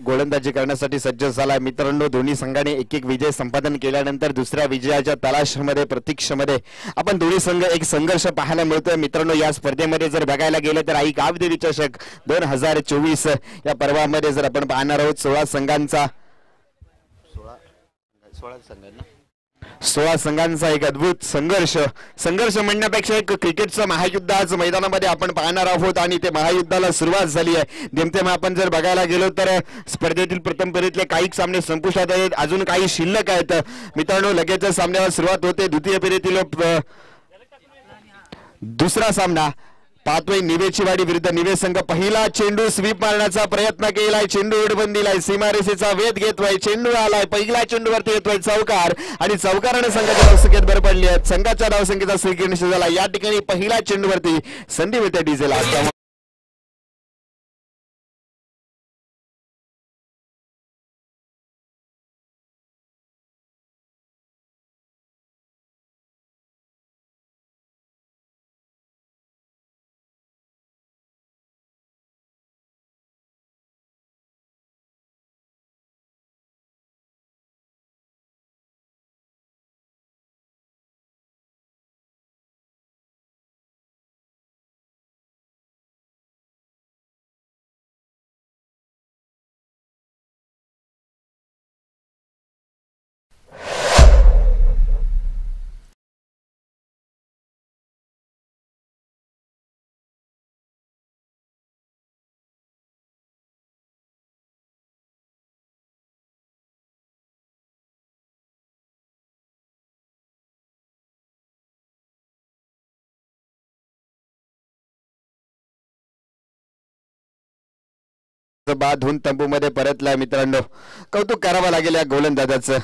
गोलंदाजी करण्यासाठी सज्ज झाला मित्रांनो। दोन्ही संघाने एक एक विजय संपादन केल्यानंतर दुसऱ्या विजयाच्या तलाशमध्ये प्रतीक्षेमध्ये आपण दोन्ही संघ एक संघर्ष पाहायला मिळतोय मित्रांनो। या स्पर्धेमध्ये जर बघायला गेलं तर आई गावदेवी चषक 2024 या पर्वामध्ये जर आपण पाहणार आहोत 16 संघांचा 16 संघांचा एक अद्भुत संघर्ष म्हणण्यापेक्षा एक क्रिकेटचं महायुद्ध आज मैदानामध्ये आपण पाहणार आहोत आणि ते महायुद्धाला सुरुवात झाली आहे। नेमतेम आपण जर बघायला गेलो तर स्पर्धेतील प्रथम फेरीतले काही सामने संपुष्टात आहेत, अजून काही शिल्लक आहेत मित्रांनो। लगेच सामन्याला सुरुवात होते द्वितीय फेरीतील दुसरा सामना पाहतोय निवेचीवाडी विरुद्ध निवे संघ। पहिला चेंडू स्वीप मारण्याचा प्रयत्न केलाय, चेंडू उडबंदीलाय, सीमारेषेचा वेध घेतोय, चेंडू आलाय, पहिला चेंडूवरती येतोय चौकार आणि चौकाराने संघाच्या धावसंख्येत भर पडली आहे। संघाच्या धावसंख्येचा स्वीकार निश्चित झाला। या ठिकाणी पहिला चेंडूवरती संधी मिळते डीजेला। बाद होऊन तंबू मध्ये परतलाय मित्रांनो, कौतुक करावं लागेल या गोलंदाजाचं।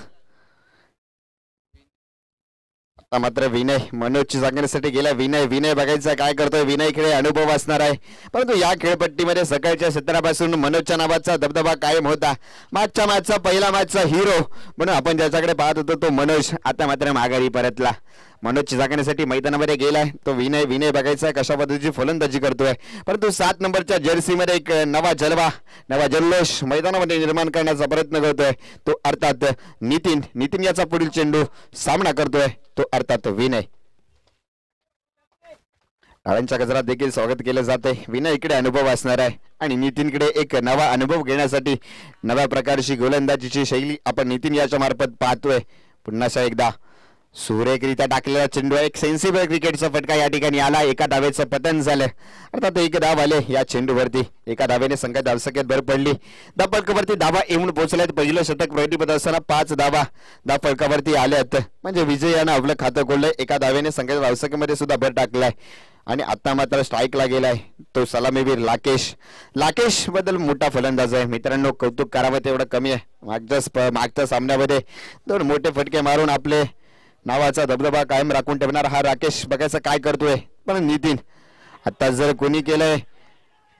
आता मात्र विनय मनोजची सांगण्यासाठी गेला। विनय बघायचा काय करतोय। विनयकडे अनुभव असणार आहे, परंतु या खेळपट्टीमध्ये सकाळच्या क्षेत्रापासून मनोजच्या नावाचा दबदबा कायम होता। मागच्या मॅचचा पहिला मॅचचा हिरो म्हणून आपण ज्याच्याकडे पाहत होतो तो मनोज आता मात्र माघारी परतला। मनोजची सांगण्यासाठी मैदानामध्ये गेलाय तो विनय बघायचा कशा पद्धतीची फलंदाजी करतोय, परंतु 7 नंबरच्या जर्सीमध्ये एक नवा जल्लोष मैदानामध्ये निर्माण करण्याचा प्रयत्न करतोय तो अर्थात नितीन याचा पुढील चेंडू सामना करतोय तो अर्थात विनय। टाळ्यांच्या गजरात देखील स्वागत केले जाते। विनय इकडे अनुभव असणार आहे आणि नितीनकडे एक नवा अनुभव घेण्यासाठी नव्या प्रकारची गोलंदाजीची शैली आपण नितीन याच्या मार्फत पाहतोय। पुन्हा एकदा सुरेखरित्या टाकलेला चेंडू एक सेन्सिबल क्रिकेटचा फटका या ठिकाणी आला। एका धावेचं पतन झालं, अर्थात एक धाव आले या चेंडूवरती। एका धावेने संघाच्या धावसंख्येत भर पडली। धावफलकावरती धावा येऊन पोहोचल्यात। पहिलं शतक प्रगतीपथ असताना 5 धावा धावफलकावरती आल्यात, म्हणजे विजयानं आपलं खातं खोललंय। एका धावेने संघाच्या धावसंख्येमध्ये सुद्धा भर टाकलाय आणि आता मात्र स्ट्राईकला गेलाय तो सलामीवीर लाकेश बद्दल मोठा फलंदाज आहे मित्रांनो। कौतुक करावं तेवढं कमी आहे। मागच्या सामन्यामध्ये 2 मोठे फटके मारून आपले नावाचा दबदबा कायम राखून ठेवणार हा राकेश बघायचं काय करतोय। पण नितीन आता जर कोणी केलंय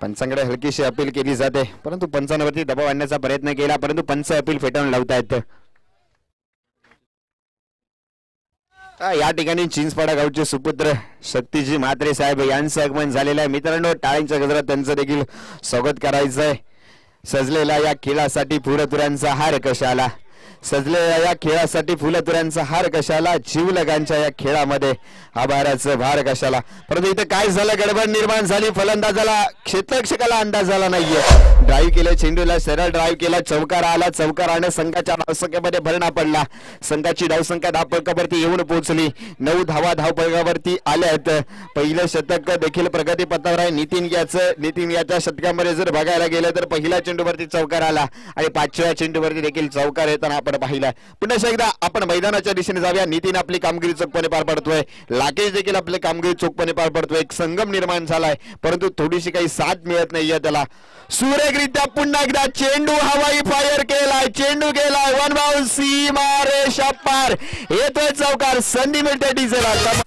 पंचांकडे हलकीशी अपील केली जाते, परंतु पंचांवरती दबाव आणण्याचा प्रयत्न केला, परंतु पंच अपील फेटाळून लावतायत। या ठिकाणी चिंचपाडा गावचे सुपुत्र शक्तीजी म्हात्रे साहेब यांचं आगमन झालेलं आहे मित्रांनो। टाळ्यांच्या गजरात त्यांचं देखील स्वागत करायचंय। सजलेला या खेळासाठी फुलतुऱ्यांचा हार कशाला, सजलेल्या या खेळासाठी फुलतुऱ्यांचा हार कशाला, जीवलगांच्या या खेळामध्ये आभाराचं भार कशाला। परंतु इथं काय झालं, गडबड निर्माण झाली। फलंदाजाला क्षेत्ररक्षकाला अंदाज झाला नाहीये। ड्राईव्ह केलं चेंडूला, सरळ ड्राईव्ह केला, चौकार आला। चौकाराने संघाच्या धावसंख्येमध्ये भरणा पडला। संघाची धावसंख्या धावफलकावरती येऊन पोहोचली। 9 धावा धावफलकावरती आल्यात। पहिलं शतक देखील प्रगतीपथावर आहे नितीन याच्या शतकामध्ये जर बघायला गेलं तर पहिल्या चेंडूवरती चौकार आला आणि 5व्या चेंडूवरती देखील चौकार येताना आपण पाहिला। पुन्हा एकदा आपण मैदानाच्या दिशेने जाऊया। नितीन आपली कामगिरी चोखपणे पार पडतोय, लाकेश देखील आपली कामगिरी चोखपणे पार पडतोय। एक संगम निर्माण झालाय, परंतु थोडीशी काही साथ मिळत नाहीये त्याला। सुरेखरित्या पुन्हा एकदा चेंडू हवाई फायर केलाय, चेंडू गेलाय 1 बाउंस, सीमारेषा पार येतोय चौकार। संधी मिळते डीजेला।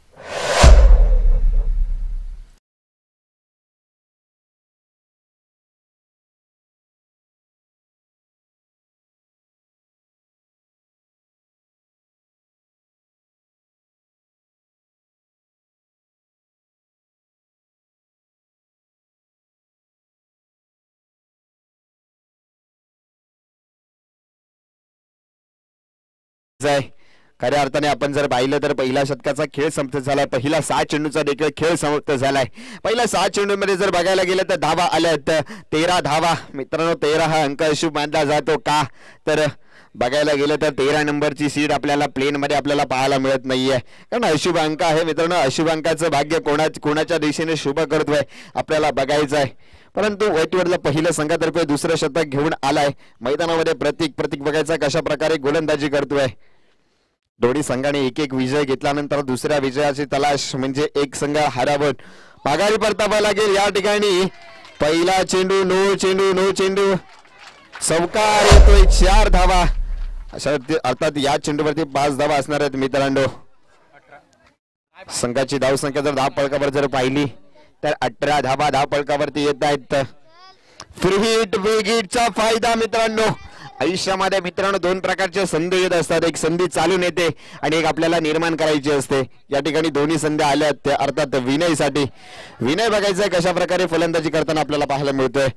करायचा आहे. खऱ्या अर्थाने आपण जर पाहिलं तर पहिल्या षटकाचा खेळ समाप्त झालाय. पहिला 6 चेंडूचा देखील खेळ समाप्त झालाय. पहिल्या 6 चेंडूमध्ये जर बघायला गेलं तर धावा आल्यात 13 धावा. मित्रांनो 13 हा अंक अशुभ मानला जातो का, तर बघायला गेलं तर 13 नंबरची सीट आपल्याला प्लेन मध्ये आपल्याला पाहायला मिळत नाहीये, कारण अशुभ अंक आहे. मित्रांनो अशुभ अंकाचं भाग्य कोणाच्या दिशेने शुभ करतोय आपल्याला बघायचं आहे. परंतु व्हाईटवरला पहिल्या संघातर्फे दुसरं शतक घेऊन आलाय मैदानामध्ये. प्रतीक बघायचा कशा प्रकारे गोलंदाजी करतोय. दोन्ही संघाने एक एक विजय घेतल्यानंतर दुसऱ्या विजयाची तलाश म्हणजे एक संघ हरावून माघारी परतावा लागेल. या ठिकाणी पहिला चेंडू नो चेंडू चौकार येतोय. 4 धावा अर्थात या चेंडूवरती 5 धावा असणार आहेत. मित्रांनो संघाची धावसंख्या जर धावफलकावर जर पाहिली तर 18 धावा धावफलकावरती येत आहेत. फ्री हिट वेगीटचा फायदा. मित्रांनो आयुष्यामध्ये मित्रांनो 2 प्रकारच्या संधी येत असतात. एक संधी चालून येते आणि एक आपल्याला निर्माण करायची असते. या ठिकाणी दोन्ही संधी आल्या आहेत अर्थात विनयसाठी. विनय बघायचा कशा प्रकारे फलंदाजी करताना आपल्याला पाहायला मिळतोय.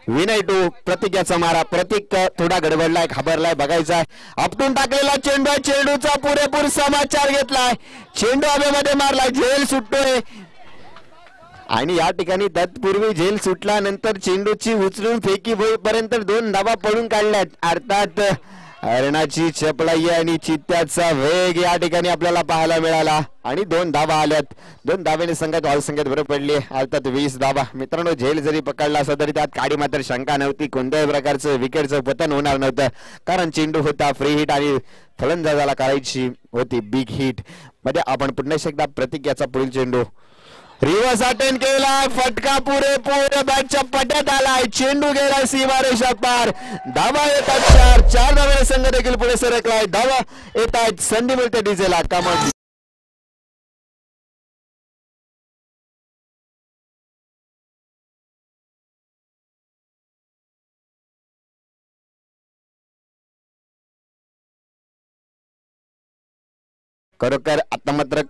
विनय टू प्रतीक याचा मारा. प्रतीक थोडा गडबडलाय घाबरलाय बघायचा. आपटून टाकलेला चेंडू. चेंडूचा पुरेपूर समाचार घेतलाय. चेंडू हवेमध्ये मारलाय. झेल सुटतोय आणि या ठिकाणी तत्पूर्वी झेल सुटल्यानंतर चेंडूची उचलून फेकी होईपर्यंत 2 धावा पळून काढल्यात. अर्थात हरणाची चपळाई आणि चित्त्याचा वेग या ठिकाणी आपल्याला पाहायला मिळाला आणि 2 धावा आल्यात. 2 धावेने संघात संख्येत भर पडली. अर्थात 20 धावा. मित्रांनो झेल जरी पकडला असता तरी त्यात काडी मात्र शंका नव्हती. कोणत्याही प्रकारचं विकेटचं पतन होणार नव्हतं, कारण चेंडू होता फ्री हिट आणि फलंदाजाला करायची होती बिग हिट. मध्ये आपण पुन्हा एकदा प्रतीक याचा पुढील चेंडू रिव्हर्स अटेंड केलाय. फटका पुरेपूर बॅटच्या पट्यात आलाय. चेंडू गेलाय सीमारेषा पार. धावा येतात 4 धावे संघ देखील पुढे सरकलाय. धावा येत आहेत. संधी मिळते डीजेला. कामाची खरोखर आता मात्र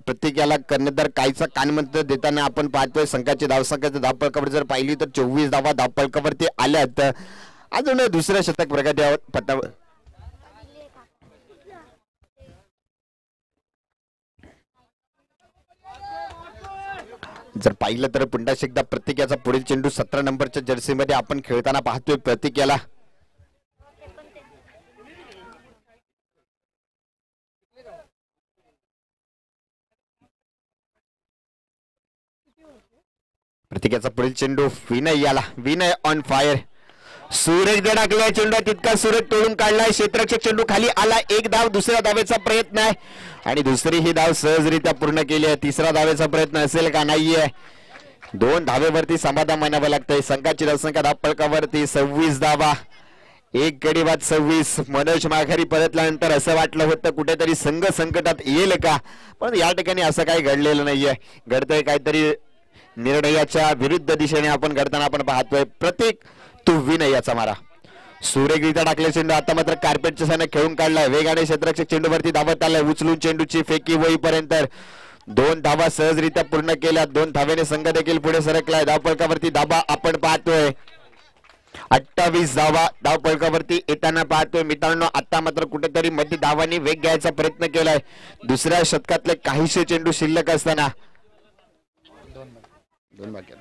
प्रत्येक याला कर्णधार काहीचा कानमंत्र देताना आपण पाहतोय. संघाची धावसंख्या धावफलकावर जर पाहिली तर 24 धावा धावफलकावरती आल्यात. अजून दुसऱ्या शतक प्रगतीवर पटावर जर पाहिलं तर पुन्हा एकदा प्रत्येक याचा पुढील चेंडू 17 नंबरच्या जर्सीमध्ये आपण खेळताना पाहतोय. प्रत्येक याला प्रत्येकाचा पुढील चेंडू विनय याला. Vinay on fire. सूरज टाकलाय चेंडू. तितका सूरज तोडून काढलाय. क्षेत्ररक्षक चेंडू खाली आला. 1 धाव. दुसऱ्या धावेचा प्रयत्न आहे आणि दुसरी ही धाव सहजरित्या पूर्ण केली आहे. तिसरा धावेचा प्रयत्न असेल का नाहीये. 2 धावेवरती समाधान मानावं लागतंय. संघाची धावसंख्या धावफलकावरती 26 धावा. 1 गडी बाद 26. मनोज माघारी परतल्यानंतर असं वाटलं होतं कुठेतरी संघ संकटात येईल का, पण या ठिकाणी असं काही घडलेलं नाहीये. घडतंय काहीतरी निर्णयाच्या विरुद्ध दिशेने आपण घडताना आपण पाहतोय. प्रत्येक तू विनय याचा मारा. सूर्यगीता टाकले चेंडू. आता मात्र कार्पेटच्या साने खेळून काढलाय. वेगाने क्षेत्ररक्षक चेंडूवरती धावत आलाय. उचलून चेंडूची फेकी होईपर्यंत 2 धावा सहजरित्या पूर्ण केल्या. 2 धावेने संघ देखील पुढे सरकलाय. धावफलकावरती धावा आपण पाहतोय. 28 धावा धावफलकावरती येताना पाहतोय. मित्रांनो आता मात्र कुठेतरी मध्ये धावांनी वेग घ्यायचा प्रयत्न केलाय. दुसऱ्या शतकातले काहीशे चेंडू शिल्लक असताना 2 बाकी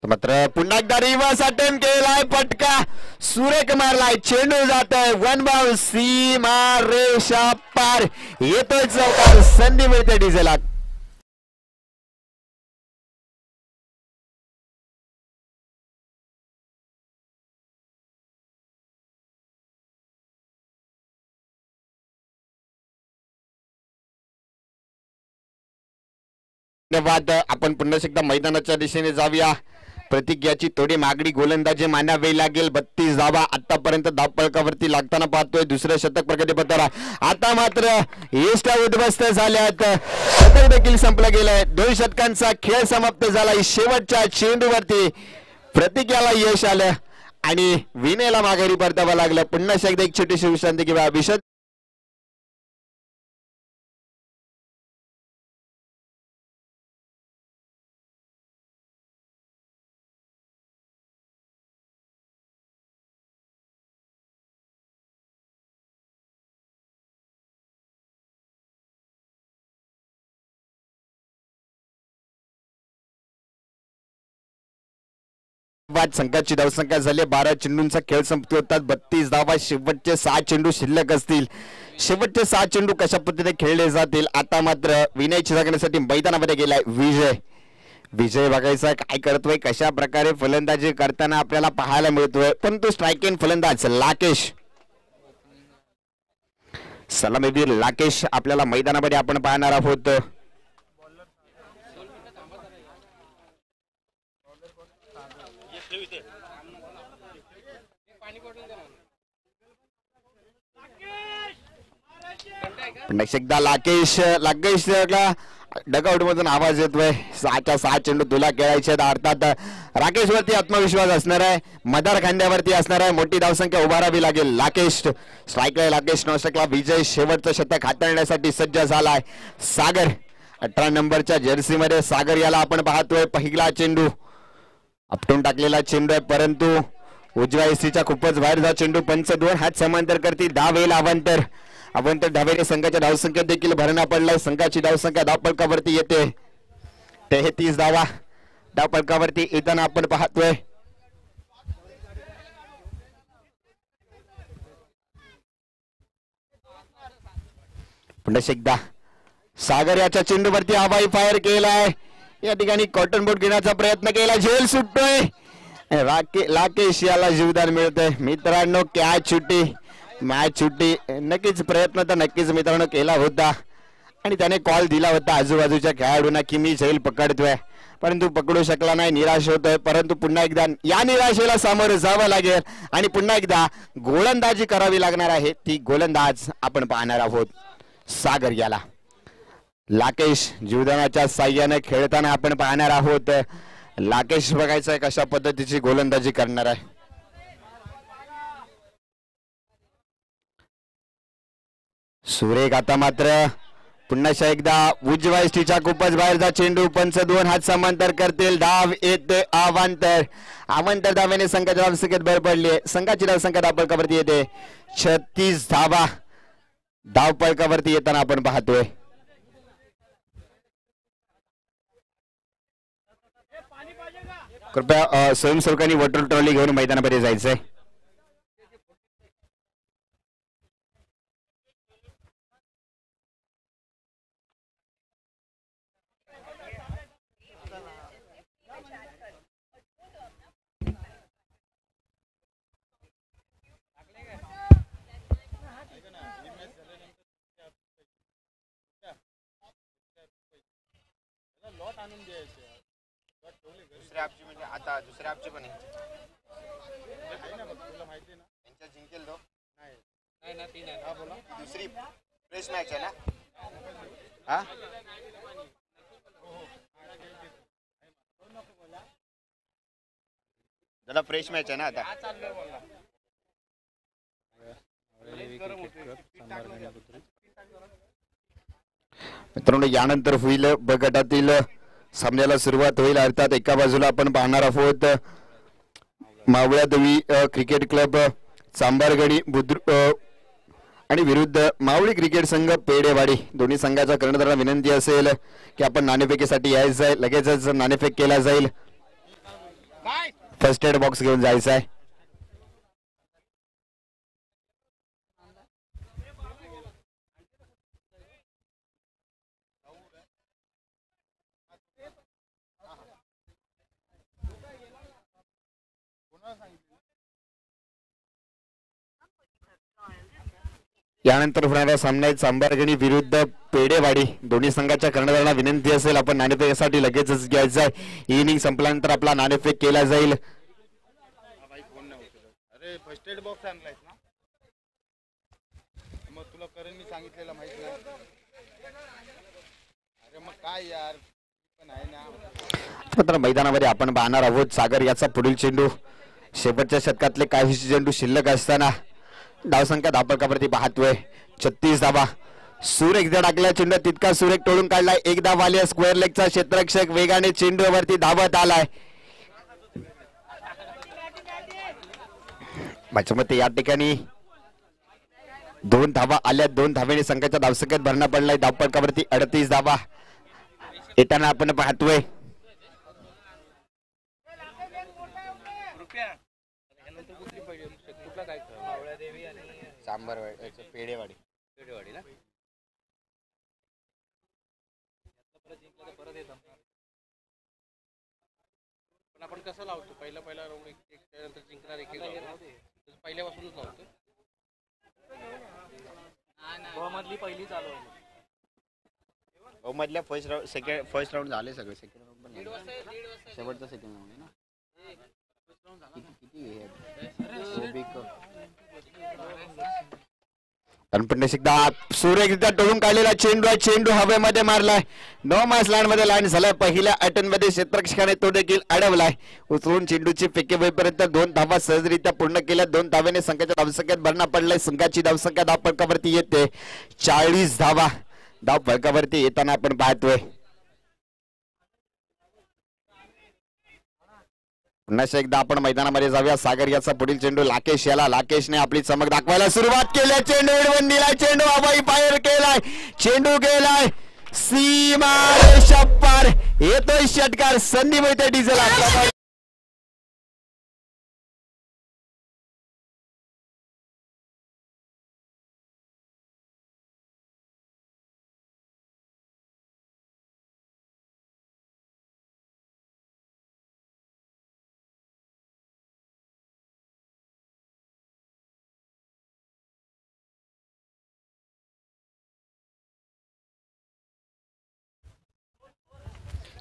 मात्र पुन्हा एकदा रिव्हर्स अटेम्प्ट केलाय. पटका सुरेख मारलाय. चेंडू जातोय 1 बाउंस. सीमा रेषा पार. येतोय चौकार. संधी मिळते डीजेला. धन्यवाद. आपण पुन्हा एकदा मैदानाच्या दिशेने जाऊया. प्रतीक याची थोडी मागणी गोलंदाजी मानावी लागेल. 32 धावा आतापर्यंत धावफलकावरती लागताना पाहतोय. दुसरं शतक प्रगतीपत्राला आता मात्र यष्टा उद्ध्वस्त झाल्यात. शतक देखील संपलं गेलंय. 2 शतकांचा खेळ समाप्त झालाय. शेवटच्या चेंडूवरती प्रतीक याला यश आलं आणि विनयला माघारी परतावं लागलं. पुन्हा एकदा एक छोटीशी विश्रांती किंवा विषय बाद संघाची धावसंख्या झाली 12 चेंडूंचा खेळ संपतो होतात 32 धावा. शेवटचे 6 चेंडू शिल्लक असतील. शेवटचे 6 चेंडू कशा पद्धतीने खेळले जातील. आता मात्र विनयची जागण्यासाठी मैदानामध्ये गेलाय विजय. विजय बघायचा काय करतोय, कशा प्रकारे फलंदाजी करताना आपल्याला पाहायला मिळतोय. परंतु स्ट्राईक इन फलंदाज लाकेश, सलामीवीर लाकेश आपल्याला मैदानामध्ये आपण पाहणार आहोत. एकदा लाकेश डगआउट मधून आवाज येतोय. 6च्या 6 चेंडू तुला खेळायचे. अर्थात राकेश वरती आत्मविश्वास असणार आहे, मदार खांद्यावरती असणार आहे. मोठी धावसंख्या उभारावी लागेल. लाकेश स्ट्राईकला, लाकेश नॉस्टकला. विजय शेवटचं शतक हाताळण्यासाठी सज्ज झालाय. सागर 18 नंबरच्या जर्सी मध्ये सागर याला आपण पाहतोय. पहिला चेंडू आपटून टाकलेला चेंडू आहे, परंतु उजव्या एसीच्या खूपच बाहेरचा चेंडू. पंच 2 हात समांतर करतील. धाव येईल अवंतर. अवंतर धावेने संघाच्या धावसंख्येत देखील भरणा पडलाय. संघाची धावसंख्या धावफलकावरती येते 33 धावा. धावफलकावरती येताना आपण पाहतोय पुन्हा एकदा सागर याच्या चेंडूवरती हवाई फायर केलाय. या ठिकाणी कॉटन बोट घेण्याचा प्रयत्न केला. झेल सुटतोय. लाकेश याला जीवदान मिळतंय. मित्रांनो कॅच सुटी, मॅच सुटी. नक्कीच प्रयत्न तर नक्कीच मित्रांनो केला होता आणि त्याने कॉल दिला होता आजूबाजूच्या खेळाडूंना की मी झेल पकडतोय, परंतु पकडू शकला नाही. निराश होतोय. परंतु पुन्हा एकदा या निराशेला सामोरं जावं लागेल आणि पुन्हा एकदा गोलंदाजी करावी लागणार आहे. ती गोलंदाज आपण पाहणार आहोत सागर याला. लाकेश जीवदानाच्या साह्याने खेळताना आपण पाहणार आहोत. लाकेश बघायचं आहे कशा पद्धतीची गोलंदाजी करणार आहे. सुरेख आता मात्र पुन्हा एकदा उजव्या एसटीच्या खूपच बाहेरचा चेंडू. पंच 2 हात समांतर करतील. धाव येते अवांतर. अवांतर धावेने संघाच्या धावसंख्येत भर पडली. संघाची धावसंख्या धावफलकावरती येते 36 धावा. धावफलकावरती येताना आपण पाहतोय कृपया स्वयंसेवकांनी वॉटर ट्रॉली घेऊन मैदानामध्ये जायचंय. आता दुसऱ्या ॲपची पण जिंकेल तो नाही ना. 3 आहे. बोला दुसरी फ्रेश मॅच आहे ना. हा जरा फ्रेश मॅच आहे ना आता. मित्रांनो यानंतर होईल ब गटातील सामन्याला सुरुवात होईल. अर्थात एका बाजूला आपण पाहणार आहोत मावळ्या देवी क्रिकेट क्लब चांबारगडी बुद्रुक आणि विरुद्ध मावळी क्रिकेट संघ पेडेवाडी. दोन्ही संघाच्या कर्णधारांना विनंती असेल की आपण नाणेफेकीसाठी यायचं आहे. लगेचच नाणेफेक केला जाईल. फर्स्ट एड बॉक्स घेऊन जायचं आहे. यानंतर होणारा सामना आहे चांबारगणी विरुद्ध पेडेवाडी. दोन्ही संघाच्या कर्णधारांना विनंती असेल आपण नाणेफेकीसाठी लगेचच घ्यायचं आहे. इनिंग संपल्यानंतर आपला नाणेफेक केला जाईल. अरे फर्स्ट एड बॉक्स आणलायस ना, मग तुला करण मी सांगितलेलं माहिती नाही. अरे मग काय यार पण आहे ना. मात्र मैदानामध्ये आपण पाहणार आहोत सागर याचा पुढील चेंडू. शेवटच्या शतकातले काही चेंडू शिल्लक असताना धावसंख्या धावफलकावरती पाहतोय 36 धावा. सुरेख टाकला चेंडू तितका सुरेख तोडून काढलाय. एकदा वालिया स्क्वेअर लेगचा क्षेत्ररक्षक वेगाने चेंडूवरती धावत आलाय. माझ्या मते या ठिकाणी 2 धावा आल्या. 2 धावेने संघाच्या धावसंख्येत भरणा पडलाय. धावफलकावरती 38 धावा येताना आपण पाहतोय. चांबरवाडी पेढेवाडी. पेढेवाडी ना परत जिंकलं तर परत येत पण आपण कसं लावतो पहिला राऊंड एक त्यानंतर जिंकणार एक पहिल्यापासूनच लावतो मधली पहिली चालू आहे मधल्या फर्स्ट राऊंड झाले सगळे. सेकंड राऊंड पण शेवटचा सेकंड राऊंड आहे ना. किती एकदा सूर्यकिता टोळून काढलेला चेंडू आहे. चेंडू हवेमध्ये मारलाय. 9 मास लाईन मध्ये लाईन झालाय. पहिल्या अटेम्प्ट मध्ये क्षेत्ररक्षकाने तो देखील अडवलाय. उचलून चेंडूची फेके होईपर्यंत 2 धावा सहजरित्या पूर्ण केल्या. 2 धाव्याने संघाच्या धावसंख्येत भरणा पडलाय. संघाची धावसंख्या धाव फलकावरती येते 40 धावा धाव फलकावरती येताना आपण पाहतोय. पुन्हा एकदा आपण मैदानामध्ये जाऊया. सागर याचा पुढील चेंडू लाकेश याला. लाकेशने आपली चमक दाखवायला सुरुवात केली. चेंडू एडवून दिलाय. चेंडू हवाई फायर केलाय. चेंडू गेलाय सीमा रेषा पार. येतोय षटकार. संधी मिळते डिझेल.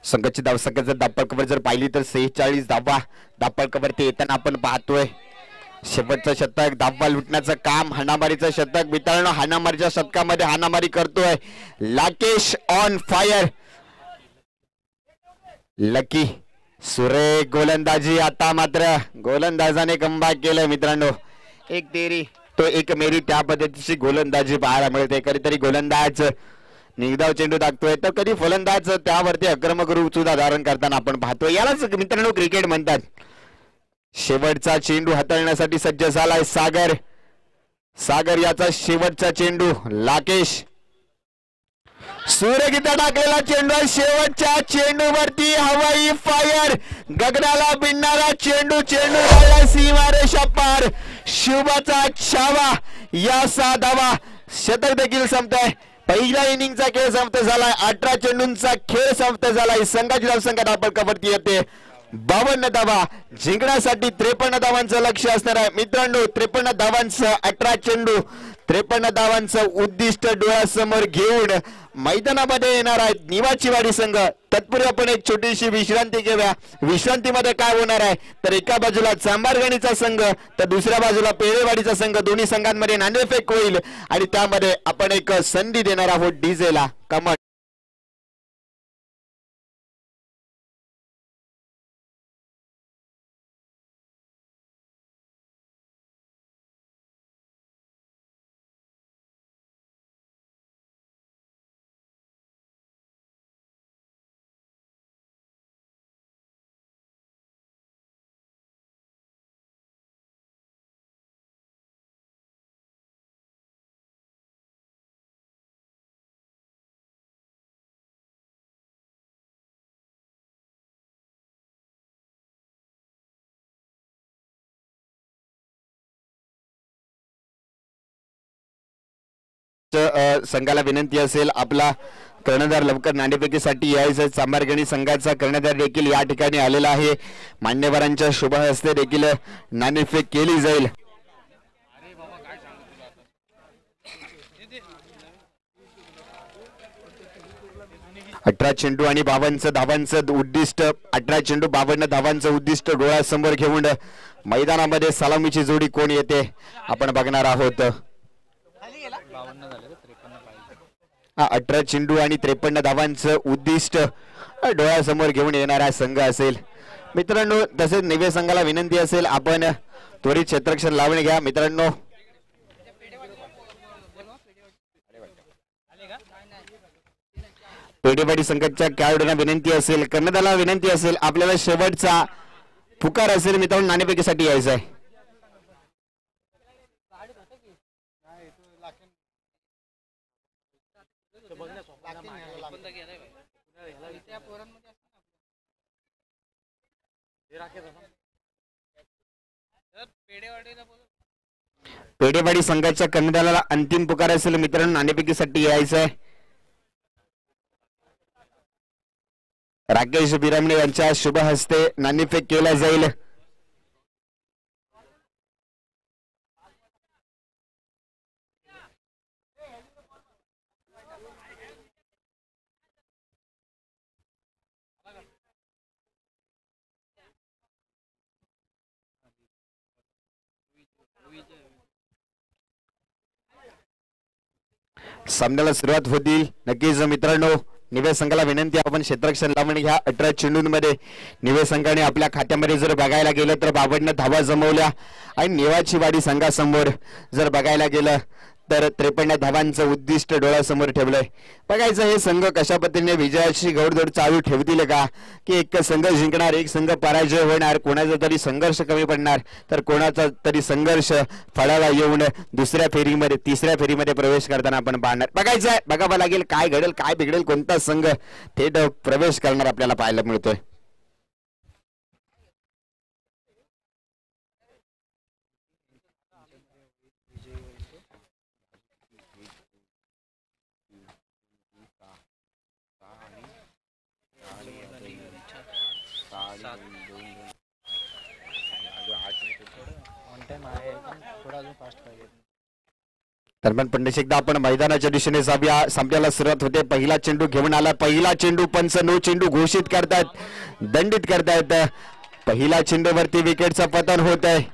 संघाची धावसंख्या जर धावपळकावर जर पाहिली तर 46 धावा धावपळकावरती येताना आपण पाहतोय. शेवटचं शतक धावा लुटण्याचं काम. हाणामारीचं शतक. मित्रांनो हाणामारीच्या शतकामध्ये हाणामारी करतोय लाकेश ऑन फायर. लकी सुरेख गोलंदाजी. आता मात्र गोलंदाजाने कमबॅक केलंय मित्रांनो. एक तेरी तो एक मेरी त्या पद्धतीची गोलंदाजी पाहायला मिळते. कधीतरी गोलंदाज निगदाव चेंडू टाकतोय तर कधी फलंदाज त्यावरती आक्रमक रूप सुद्धा धारण करताना आपण पाहतोय. यालाच मित्रांनो क्रिकेट म्हणतात. शेवटचा चेंडू हाताळण्यासाठी सज्ज झालाय सागर. सागर याचा शेवटचा चेंडू. लाकेश सूर्यगीता टाकलेला चेंडू. शेवटच्या चेंडूवरती हवाई फायर. गगनाला भिडणारा चेंडू. चेंडू झाला सीमारेषा पार. शुभाचा छावा. या 6 धावा. शतक देखील संपतंय. पहिल्या इनिंगचा खेळ समाप्त झालाय. 18 चेंडूंचा खेळ समाप्त झालाय. संघाची धावसंख्या धावपळकावरती येते 52 धावा. जिंकण्यासाठी 53 धावांचं लक्ष असणार आहे मित्रांनो. 53 धावांचं 18 चेंडू. 53 धावांचं उद्दिष्ट डोळ्यासमोर घेऊन मैदानामध्ये येणार आहेत निवाचीवाडी संघ. तत्पूर्वी आपण एक छोटीशी विश्रांती घेऊया. विश्रांतीमध्ये काय होणार आहे तर एका बाजूला चांबारगणीचा संघ तर दुसऱ्या बाजूला पेळेवाडीचा संघ. दोन्ही संघांमध्ये नाणेफेक होईल आणि त्यामध्ये आपण एक संधी देणार आहोत डीजेला. कमल संघाला विनंती असेल आपला कर्णधार लवकर नाणेफेकीसाठी यायचं. चांबारगणी संघाचा कर्णधार देखील या ठिकाणी आलेला आहे. मान्यवरांच्या शुभ हस्ते देखील नाणेफेक केली जाईल. अठरा चेंडू आणि 52 धावांचं उद्दिष्ट. 18 चेंडू 52 धावांचं उद्दिष्ट डोळ्यासमोर घेऊन मैदानामध्ये सलामीची जोडी कोण येते आपण बघणार आहोत. 18 चेंडू आणि 53 धावांचं उद्दिष्ट डोळ्यासमोर घेऊन येणारा संघ असेल मित्रांनो. तसेच नव्या संघाला विनंती असेल आपण त्वरित क्षेत्ररक्षण लावून घ्या मित्रांनो. पेढेवाडी संघाच्या खेळाडूंना विनंती असेल कर्णधाराला विनंती असेल आपल्याला शेवटचा पुकार असेल मित्रांनो नाणेफेकीसाठी यायचं आहे. पेडेवाडी संघाच्या कर्णधाराला अंतिम पुकार असेल मित्रांनो, नाणेफेकीसाठी यायचं आहे. राकेश बिरामणे यांच्या शुभ हस्ते नाणेफेक केला जाईल. सामन्याला सुरुवात होतील. नक्कीच मित्रांनो, निवे संघाला विनंती, आपण क्षेत्ररक्षण लावून घ्या. 18 चेंडूंमध्ये निवे संघाने आपल्या खात्यामध्ये जर बघायला गेलं तर 52 धावा जमवल्या आणि निवाची वाडी संघासमोर जर बघायला गेलं तर 53 धावांचं उद्दिष्ट डोळ्यासमोर ठेवलंय. बघायचं हे संघ कशा पद्धतीने विजयाची घोडदौड चालू ठेवतील का, की एक संघ जिंकणार, एक संघ पराजय होणार, कोणाचा तरी संघर्ष कमी पडणार तर कोणाचा तरी संघर्ष फळाला येऊन दुसऱ्या फेरीमध्ये तिसऱ्या फेरीमध्ये प्रवेश करताना आपण पाहणार. बघायचं आहे, बघावं लागेल काय घडेल काय बिघडेल, कोणता संघ थेट प्रवेश करणार आपल्याला पाहायला मिळतोय. दरम्यान पंडित एकदा आपण मैदानाच्या दिशेने जाऊया. सामन्याला सुरुवात होते. पहिला चेंडू घेऊन आला. पहिला चेंडू पंच नो चेंडू घोषित करतायत, दंडित करतायत. पहिला चेंडूवरती विकेटचं पतन होत आहे.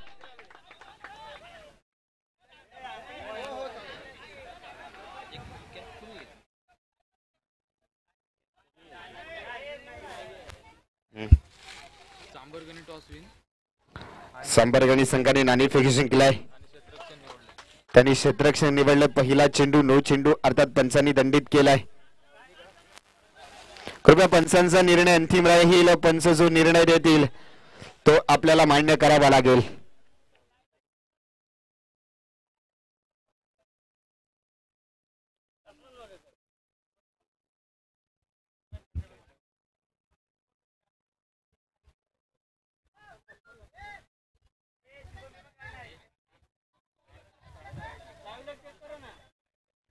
सांबरगणी संघाने नाणेफेक जिंकलाय. त्यांनी क्षेत्ररक्षण निवडलं. पहिला चेंडू नो चेंडू अर्थात पंचांनी दंडित केलाय. कृपया पंचांचा निर्णय अंतिम राहील. पंच जो निर्णय देतील तो आपल्याला मान्य करावा लागेल.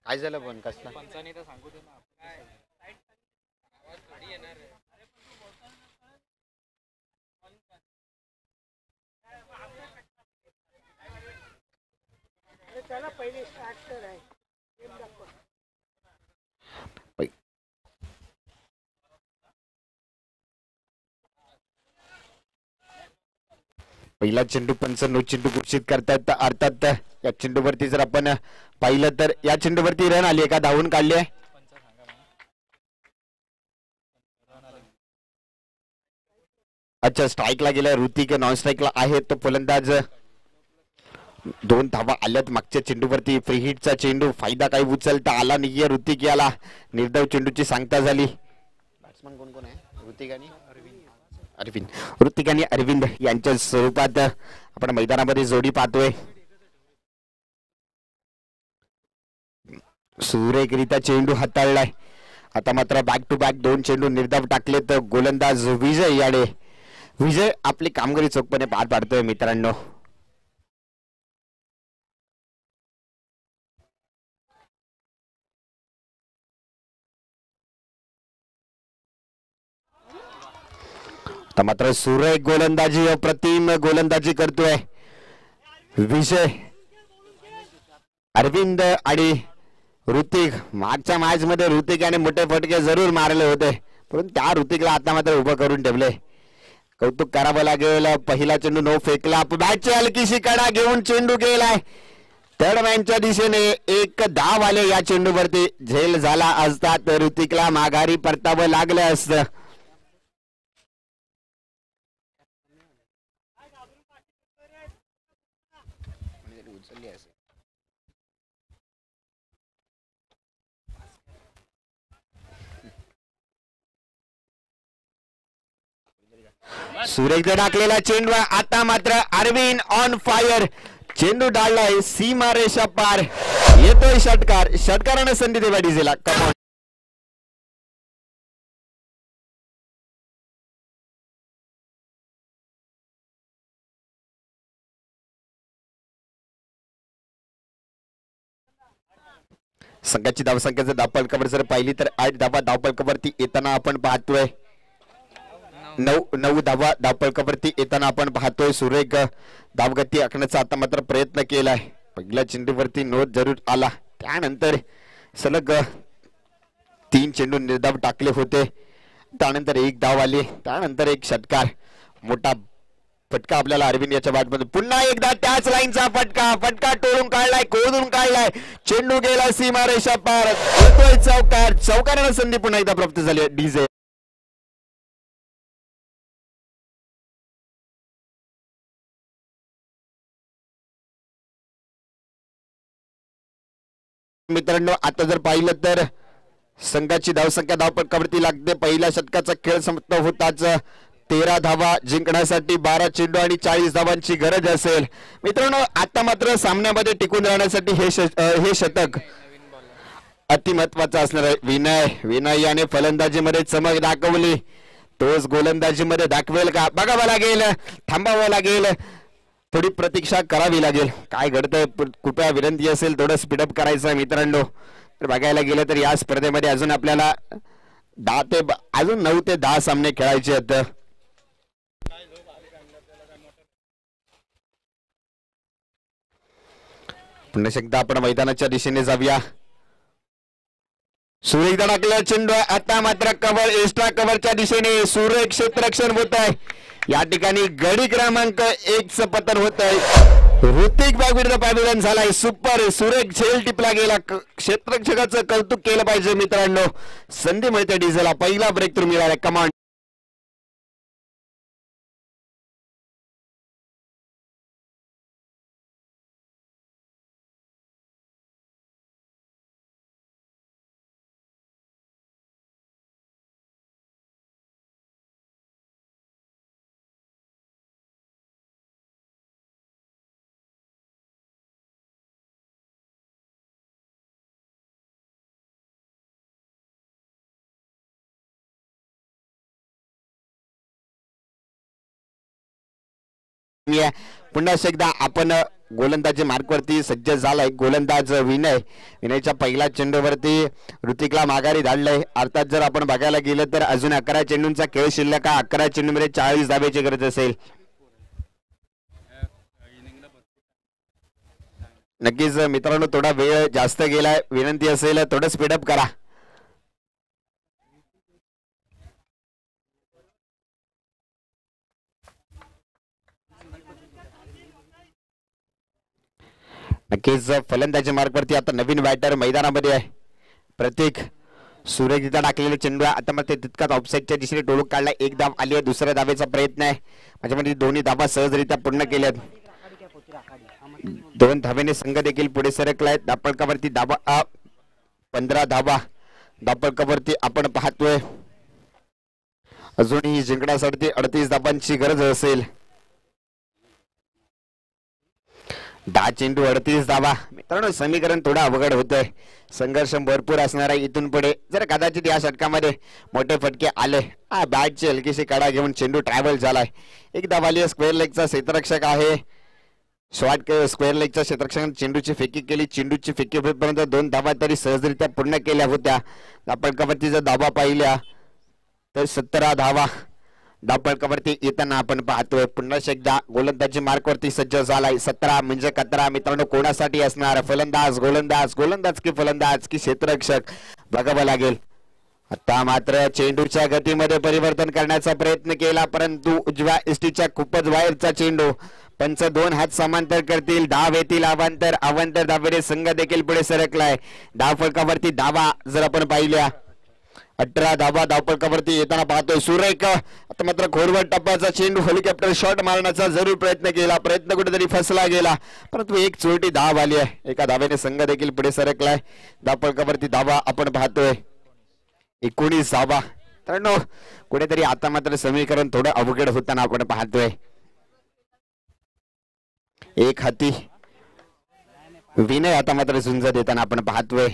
काय झालं पण कसला पहिला चेंडू पंच नो चेंडू घोषित करतात. अर्थात या चेंडूवरती जर आपण पाहिलं तर या चेंडूवरती रन आली आहे का, धावून काढली आहे. अच्छा, स्ट्राईकला गेलाय ऋतिक, नॉन स्ट्राईकला आहे तो फलंदाज. 2 धावा आल्यात मागच्या चेंडूवरती. फ्री हिटचा चेंडू, फायदा काही उचलता आला नाहीये ऋतिक याला. निर्धाव चेंडूची सांगता झाली. बॅट्समन कोण कोण आहे? ऋतिक आणि अरविंद, ऋतिक आणि अरविंद यांच्या स्वरूपात आपण मैदानामध्ये जोडी पाहतोय. सुरेखरित्या चेंडू हाताळलाय. आता मात्र बॅक टू बॅक 2 चेंडू निर्धाव टाकले तर गोलंदाज विजय याडे, विजय आपली कामगिरी चोखपणे पार पाडतोय मित्रांनो. आता मात्र सुरेख गोलंदाजी, अप्रतिम गोलंदाजी करतोय विजय. अरविंद आणि ऋतिक, मागच्या मॅच मध्ये ऋतिक याने मोठे फटके जरूर मारले होते, परंतु त्या ऋतिकला आता मात्र उभं करून ठेवले. कौतुक करावं लागेल. पहिला चेंडू नो फेकला. बॅटची हलकीशी कडा घेऊन चेंडू गेलाय. थर्ड मॅनच्या दिशेने एक धाव आले या चेंडूवरती. झेल झाला असता तर ऋतिकला माघारी परतावं लागलं असतं. सुरेखने टाकलेला चेंडू. आता मात्र अरविंद ऑन फायर. चेंडू डाळलाय सीमारेषा पार. येतोय षटकार. षटकाराने संधी देवा डीजेला. कमॉन. संघाची धावसंख्या जर धावफलकावर जर पाहिली तर 8 धावा धावफलकावरती येताना आपण पाहतोय. 9 धावा धावफलकावरती येताना आपण पाहतोय. सुरेख धावगती आखण्याचा आता मात्र प्रयत्न केलाय. पहिल्या चेंडूवरती नोट जरूर आला, त्यानंतर सलग 3 चेंडू निर्धाव टाकले होते, त्यानंतर 1 धाव आली, त्यानंतर 1 षटकार. मोठा फटका आपल्याला अरविंद याच्या बॅटमध्ये. पुन्हा एकदा त्याच लाईनचा फटका टोळून काढलाय, खोदून काढलाय. चेंडू गेला सीमारेषा पार. होतोय चौकार. चौकाराला संधी पुन्हा एकदा प्राप्त झाली. डीजे मित्रांनो, आता जर पाहिलं तर संघाची धावसंख्या धावपटकावरती लागते. पहिल्या षटकाचा खेळ समाप्त होताच 13 धावा जिंकण्यासाठी 12 चेंडू आणि 40 धावांची गरज असेल. मित्रांनो, आता मात्र सामन्यामध्ये टिकून राहण्यासाठी हे षटक अति महत्वाचं असणार आहे. विनय याने फलंदाजीमध्ये चमक दाखवली, तोच गोलंदाजीमध्ये दाखवेल का बघावं लागेल, थांबावं लागेल, थोडी प्रतीक्षा करावी लागेल. काय घडतंय कृपया विनंती असेल थोडं स्पीडअप करायचं मित्रांनो. तर बघायला गेलं तर या स्पर्धेमध्ये अजून आपल्याला 9 ते 10 सामने खेळायचे आहेत. पुन्हा एकदा आपण मैदानाच्या दिशेने जाऊया. सुरेख धडकलेला चेंडू आता मात्र कव्हर, एक्स्ट्रा कव्हरच्या दिशेने सुरेख क्षेत्ररक्षण होत आहे. या ठिकाणी गडी क्रमांक 1 चं पतन होत आहे. ऋतिक बाग विरुद्ध पॅव्हिलियन झालाय. सुपर. सुरेख झेल टिपला गेला. क्षेत्ररक्षकाचं कौतुक केलं पाहिजे मित्रांनो. संधी मिळते डीझेलला. पहिला ब्रेक थ्रू मिळाला. कमांड पुन्हा एकदा आपण गोलंदाजी मार्कवरती सज्ज झालाय. गोलंदाज विनयच्या पहिल्या चेंडूवरती ऋतिकला माघारी धाडलंय. अर्थात जर आपण बघायला गेलं तर अजून 11 चेंडूंचा खेळ शिल्लक आहे. 11 चेंडूमध्ये 40 धावेची गरज असेल. नक्कीच मित्रांनो, थोडा वेळ जास्त गेलाय. विनंती असेल थोडं स्पीडअप करा. नक्कीच फलंदाजी मार्कवरती आता नवीन बॅटर मैदानामध्ये आहे. प्रत्येक सुरेख इथं टाकलेले चेंडू आता मग ते तितकाच ऑफसाईडच्या दिशेने टोळून काढलाय. 1 धाव आली आहे. दुसऱ्या धावेचा प्रयत्न आहे. माझ्यामध्ये दोन्ही धावा सहजरित्या पूर्ण केल्यात. 2 धावेने संघ देखील पुढे सरकलाय. धावफलकावरती 15 धावा धावफलकावरती आपण पाहतोय. अजूनही जिंकण्यासाठी 38 धावांची गरज असेल. 10 चेंडू 38 धावा. मित्रांनो, समीकरण थोडं अवघड होतंय. संघर्ष भरपूर असणार आहे इथून पुढे. जर कदाचित या षटकामध्ये मोठे फटके आले, बॅटची हलकीशी कडा घेऊन चेंडू ट्रॅव्हल झालाय. 1 धाव आली. स्क्वेअर लेगचा क्षेत्ररक्षक आहे. शॉर्ट स्क्वेअर लेगच्या क्षेत्ररक्षकाने चेंडूची फेकी केली. चेंडूची फेकी होईपर्यंत 2 धावा तरी सहजरित्या पूर्ण केल्या होत्या. धावफलकावरती जर धावा पाहिल्या तर 17 धावा धावफलकावरती येताना आपण पाहतोय. पुन्हा एकदा गोलंदाजी मार्कवरती सज्ज झालाय. 17 म्हणजे 11 मित्रांनो कोणासाठी असणार? फलंदाज, गोलंदाज की फलंदाज की क्षेत्ररक्षक बघावं लागेल. आता मात्र चेंडूच्या गतीमध्ये परिवर्तन करण्याचा प्रयत्न केला, परंतु उजव्या एसटीच्या खूपच बाहेरचा चेंडू. पंच 2 हात समांतर करतील. धाव येतील. अवांतर धावेने संघ देखील पुढे सरकलाय. धावफलकावरती धावा जर आपण पाहिल्या 18 धावा धावफलकावरती येताना पाहतोय. सुरेख आता मात्र खोलवर टप्प्याचा चेंडू हेलिकॉप्टर शॉट मारण्याचा जरूर प्रयत्न केला. प्रयत्न कुठेतरी फसला गेला, परंतु एक चोरटी धाव आली आहे. एका धावेने संघ देखील पुढे सरकलाय. धावफलकावरती धावा आपण पाहतोय 19 धावा. तर कुठेतरी आता मात्र समीकरण थोडं अवघड होताना आपण पाहतोय. एक हाती विनय आता मात्र झुंज देताना आपण पाहतोय.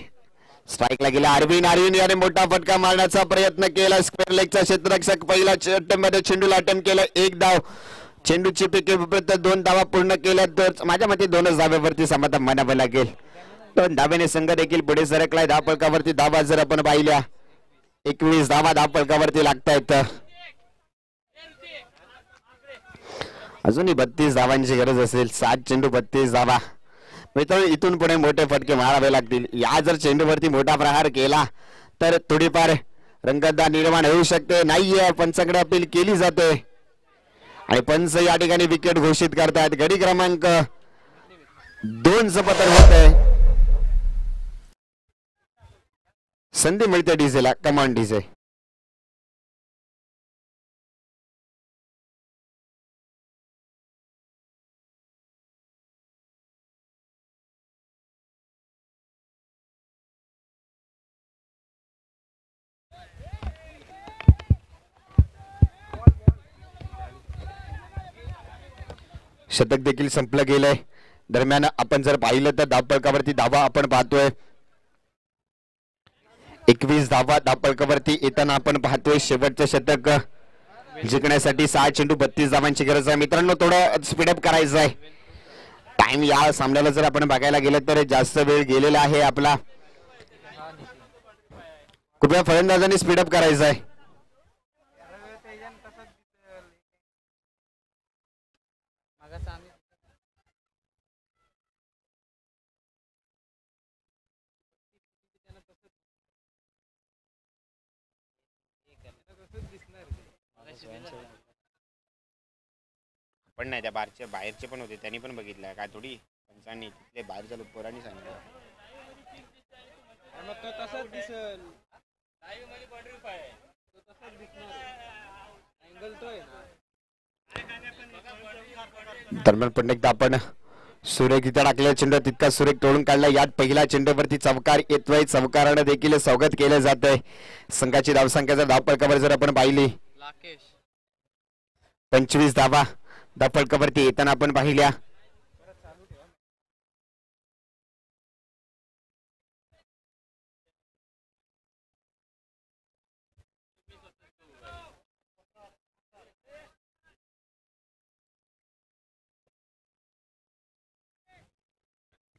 स्ट्राईकला गेला अरविंद याने मोठा फटका मारण्याचा प्रयत्न केला. स्क्वेअर लेगचा क्षेत्ररक्षक पहिला मध्ये चेंडूला अटेम्प्ट केला. 1 धाव. चेंडूची फेकी 2 धावा पूर्ण केल्या तर माझ्या मते 2च धाव्यावरती समाधान मानावं लागेल. दोन धाब्याने संघ देखील पुढे सरकलाय. धावफलकावरती धावा जर आपण पाहिल्या 21 धावा धावफलकावरती लागतायत. अजूनही 32 धावांची गरज असेल. 7 चेंडू 32 धावा. मित्रांनो इथून पुढे मोठे फटके मारावे लागतील. या जर चेंडूवरती मोठा प्रहार केला तर थोडीफार रंगतदा निर्माण होऊ शकते. नाहीये पंचाकडे अपील केली जाते आणि पंच या ठिकाणी विकेट घोषित करतात. गडी क्रमांक 2 चं पतन होत आहे. संधी मिळते डीजेला. कमान डीजे. शतक देखील संपलं गेलंय. दरम्यान आपण जर पाहिलं तर धावफलकावरती धावा आपण पाहतोय 21 धावा धावफलकावरती येताना आपण पाहतोय. शेवटचं शतक जिंकण्यासाठी 6 चेंडू 32 धावांची गरज आहे. मित्रांनो थोडं स्पीडअप करायचं आहे. टाइम या सामन्याला जर आपण बघायला गेलं तर जास्त वेळ गेलेला आहे आपला. कृपया फलंदाजांनी स्पीडअप करायचं आहे. पण नाही त्या बाहेरचे पण होते त्यांनी पण बघितलं काय थोडी पंचांनी तिथले बाहेरच्या लोक पोरांनी सांगितलं. दरम्यान पुन्हा एकदा आपण सुरेख इथं टाकलेला चेंडू तितका सुरेख तोडून काढला. यात पहिल्या चेंडूवरती चौकार येतोय. चौकारानं देखील स्वागत केलं जात आहे. संघाची धावसंख्या जर धावफलकावर जर आपण पाहिली 25 धावा धावफलकावरती येताना आपण पाहिल्या.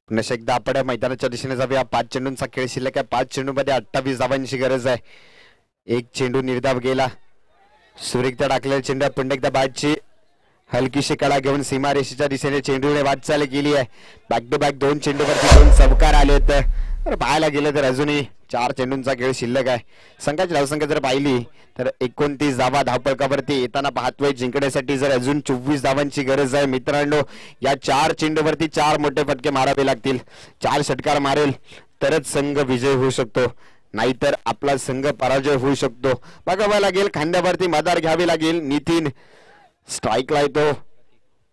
पुन्हा एकदा आपण मैदानाच्या दिशेने जाऊया. 5 चेंडूंचा खेळ शिल्लक आहे. 5 चेंडूमध्ये 28 धावांची गरज आहे. एक चेंडू निर्धाव गेला. सुरेख टाकलेल्या चेंडू पुन्हा एकदा बॅटची हलकीशी कडा घेऊन सीमारेषेच्या दिशेने चेंडूने वाटचाल केली आहे. बॅक टू बॅक 2 चेंडूवरती 2 चमकार आलेत. तर पाहायला गेलं तर अजूनही 4 चेंडूंचा खेळ शिल्लक आहे. संघाची धावसंख्या जर पाहिली तर 29 धावा धावफलकावरती येताना पाहतोय. जिंकण्यासाठी जर अजून 24 धावांची गरज आहे. मित्रांनो या 4 चेंडूवरती 4 मोठे फटके मारावे लागतील. 4 षटकार मारेल तरच संघ विजय होऊ शकतो. नाहीतर आपला संघ पराजय होऊ शकतो. बघावं लागेल. खांद्यावरती मदार घ्यावी लागेल. नितीन स्ट्राईकला येतो.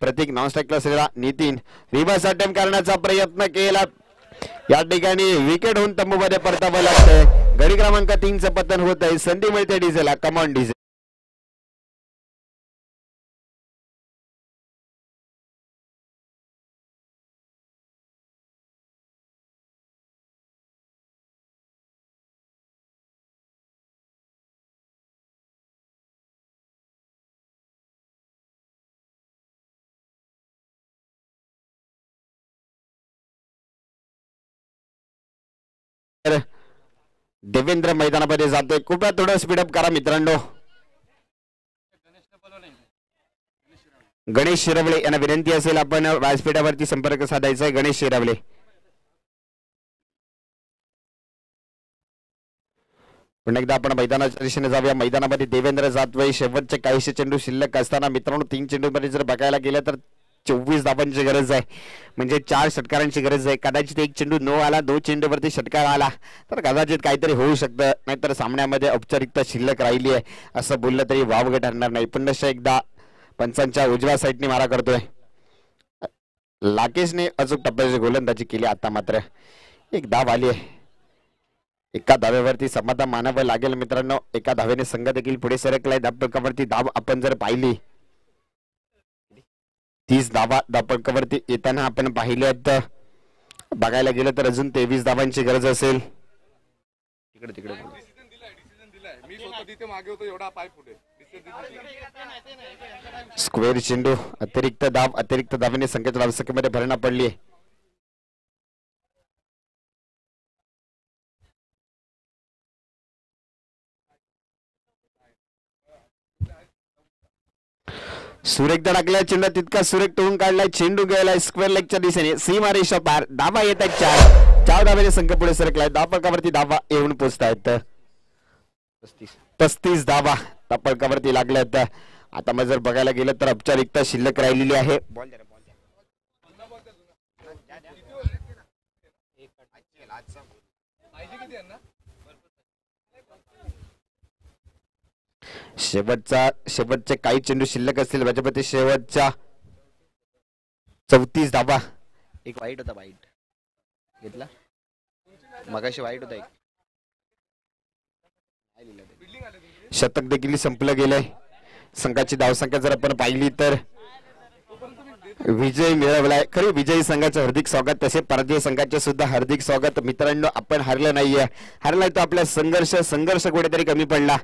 प्रतीक नॉन स्ट्राईकला असलेला नितीन रिव्हर्स अटेम्प्ट करण्याचा प्रयत्न केला. या ठिकाणी विकेट होऊन तंबूमध्ये परतावं लागतंय. गडी क्रमांक 3 चं पतन होत आहे. संधी मिळते डीजेला. Come on DJ. देवेंद्र मैदानामध्ये जातोय. कृपया थोडं स्पीडअप करा मित्रांनो. गणेश शिरवळे यांना विनंती असेल आपण व्यासपीठावरती संपर्क साधायचा आहे. गणेश शिरवळे. पुन्हा एकदा आपण मैदानाच्या दिशेने जाऊया. मैदानामध्ये देवेंद्र जातोय. शेवटचे काहीशे चेंडू शिल्लक असताना मित्रांनो 3 चेंडूमध्ये जर बघायला गेलं तर 24 धावांची गरज आहे. म्हणजे 4 षटकारांची गरज आहे. कदाचित 1 चेंडू नो आला, 2 चेंडूवरती षटकार आला तर कदाचित काहीतरी होऊ शकतं. नाहीतर सामन्यामध्ये औपचारिकता शिल्लक राहिली आहे असं बोललं तरी वावगं ठरणार नाही. पुन्हा एकदा पंचांच्या उजव्या साईडने मारा करतोय. लाकेशने अचूक टप्प्याची गोलंदाजी केली. आता मात्र एक धाव आली आहे. एका धावेवरती समाधान मानावं लागेल मित्रांनो. एका धावेने संघ देखील पुढे सरकलाय. धावफलकावरती धाव आपण जर पाहिली 30 धावा धावफलकावरती येताना आपण पाहिले तर बघायला गेलं तर अजून 23 धावांची गरज असेल. तिकडे तिकडे स्क्वेअर चेंडू अतिरिक्त धावेने संघाच्या धावसंख्येमध्ये भरणा पडली. सुरेखदा टाकलाय चेंडू तितका सुरेख टोळून काढलाय चेंडू गेलाय स्क्वेअर लेगच्या दिशेने सीमारेषा पार धावा येत आहेत 4 धाब्याने संघ पुढे सरकलाय धापळकावरती धावा येऊन पोहोचतायत 35 धावा धापळकावरती लागल्यात आता मग जर बघायला गेलं तर औपचारिकता शिल्लक राहिलेली आहे बॉल द्या बॉल शेवटचे काही चेंडू शिल्लक असतील भाजपती शेवटच्या 34 धावा एक वाईट होता वाईट घेतला मगाशी वाईट होता एक शतक देखील संपलं गेलंय संघाची धावसंख्या जर आपण पाहिली तर विजय मिळवलाय खरी विजयी संघाचं हार्दिक स्वागत तसे पराजय संघाचे सुद्धा हार्दिक स्वागत मित्रांनो आपण हरलं नाहीये हरलाय तो आपला संघर्ष कुठेतरी कमी पडला